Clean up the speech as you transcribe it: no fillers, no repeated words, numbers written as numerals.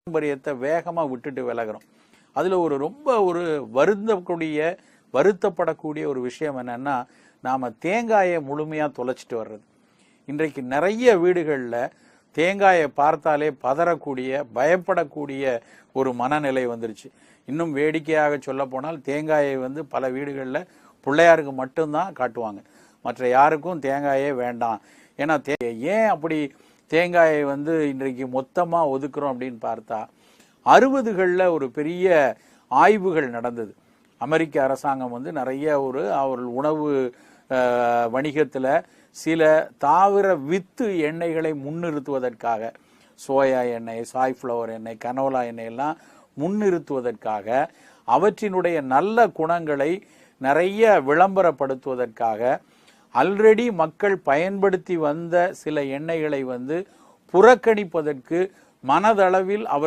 பாரம்பரியத்தை வேகமா விட்டுட்டு விலகிறோம். அதுல ரொம்ப வருத்தப்படக்கூடிய ஒரு விஷயம் என்னன்னா, நாம தேங்காயை முழுமையா தொலைச்சிட்டு வர்றது. இன்றைக்கு நிறைய வீடுகள்ல தேங்காயை பார்த்தாலே பதறக்கூடிய, பயப்படக்கூடிய ஒரு மனநிலை வந்துருச்சு. இன்னும் வேடிக்கையாக சொல்ல போனால் தேங்காயை பல வீடுகளில் பிள்ளையாருக்கு மட்டும்தான் காட்டுவாங்க, மற்ற யாருக்கும் தேங்காயே வேண்டாம். ஏன்னா ஏன் அப்படி தேங்காயை இன்றைக்கு மொத்தமா ஒதுக்குறோம் அப்படின்னு பார்த்தா, 60களில் ஒரு பெரிய ஆய்வுகள் நடந்தது. அமெரிக்க அரசாங்கம் நிறைய அவர்கள் உணவு வணிகத்தில் சில தாவர வித்து எண்ணெய்களை முன்னிறுத்துவதற்காக, சோயா எண்ணெய், சாய்ஃப்ளவர் எண்ணெய், கனோலா எண்ணெய் எல்லாம் முன்னிறுத்துவதற்காக, அவற்றினுடைய நல்ல குணங்களை நிறைய விளம்பரப்படுத்துவதற்காக ஆல்ரெடி மக்கள் பயன்படுத்தி வந்த சில எண்ணெய்களை புறக்கணிப்பதற்கு மனதளவில் அவர்